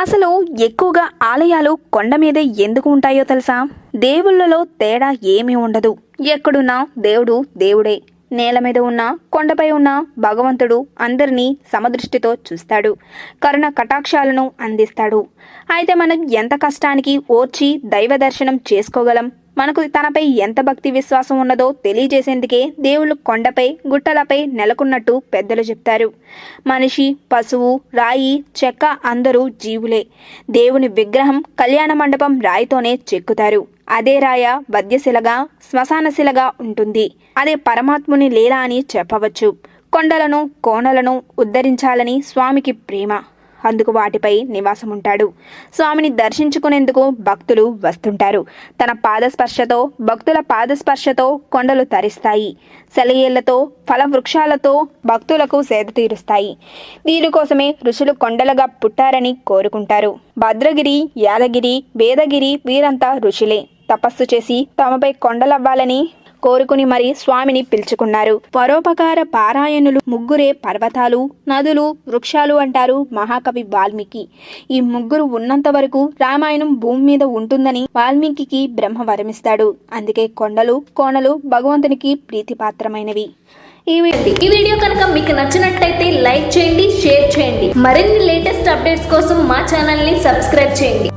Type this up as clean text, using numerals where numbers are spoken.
అసలు ఎక్కువగా ఆలయాలు కొండ మీదే ఎందుకు ఉంటాయో తెలుసా? దేవుళ్ళలో తేడా ఏమీ ఉండదు. ఎక్కడున్నా దేవుడు దేవుడే. నేల మీద ఉన్న కొండపై ఉన్న భగవంతుడు అందరినీ సమదృష్టితో చూస్తాడు, కరుణ కటాక్షాలను అందిస్తాడు. అయితే మనం ఎంత కష్టానికి ఓర్చి దైవ దర్శనం చేసుకోగలం? మనకు తనపై ఎంత భక్తి విశ్వాసం ఉన్నదో తెలియజేసేందుకే దేవుళ్ళు కొండపై గుట్టలపై నెలకొన్నట్టు పెద్దలు చెప్తారు. మనిషి, పశువు, రాయి, చెక్క అందరూ జీవులే. దేవుని విగ్రహం కళ్యాణ మండపం రాయితోనే చెక్కుతారు. అదే రాయ వద్యశిలగా, శ్మశానశిలగా ఉంటుంది. అదే పరమాత్ముని లీల అని చెప్పవచ్చు. కొండలను, కోనలను ఉద్ధరించాలని స్వామికి ప్రేమ. అందుకు వాటిపై నివాసముంటాడు. స్వామిని దర్శించుకునేందుకు భక్తులు వస్తుంటారు. తన పాదస్పర్శతో, భక్తుల పాదస్పర్శతో కొండలు తరిస్తాయి. సెలయేళ్లతో, ఫలవృక్షాలతో భక్తులకు సేద తీరుస్తాయి. దీనికోసమే ఋషులు కొండలుగా పుట్టారని కోరుకుంటారు. భద్రగిరి, యాదగిరి, వేదగిరి వీరంతా ఋషులే. తపస్సు చేసి తమపై కొండలవ్వాలని కోరుకుని మరి స్వామిని పిలుచుకున్నారు. పరోపకార పారాయణులు ముగ్గురే పర్వతాలు, నదులు, వృక్షాలు అంటారు మహాకవి వాల్మీకి. ఈ ముగ్గురు ఉన్నంత వరకు రామాయణం భూమి మీద ఉంటుందని వాల్మీకి బ్రహ్మ వరమిస్తాడు. అందుకే కొండలు, కోనలు భగవంతునికి ప్రీతిపాత్రమైనవి. ఈ వీడియో కనుక మీకు నచ్చినట్టయితే లైక్ చేయండి, షేర్ చేయండి. మరిన్ని లేటెస్ట్ అప్డేట్స్ కోసం మా ఛానల్ని సబ్స్క్రైబ్ చేయండి.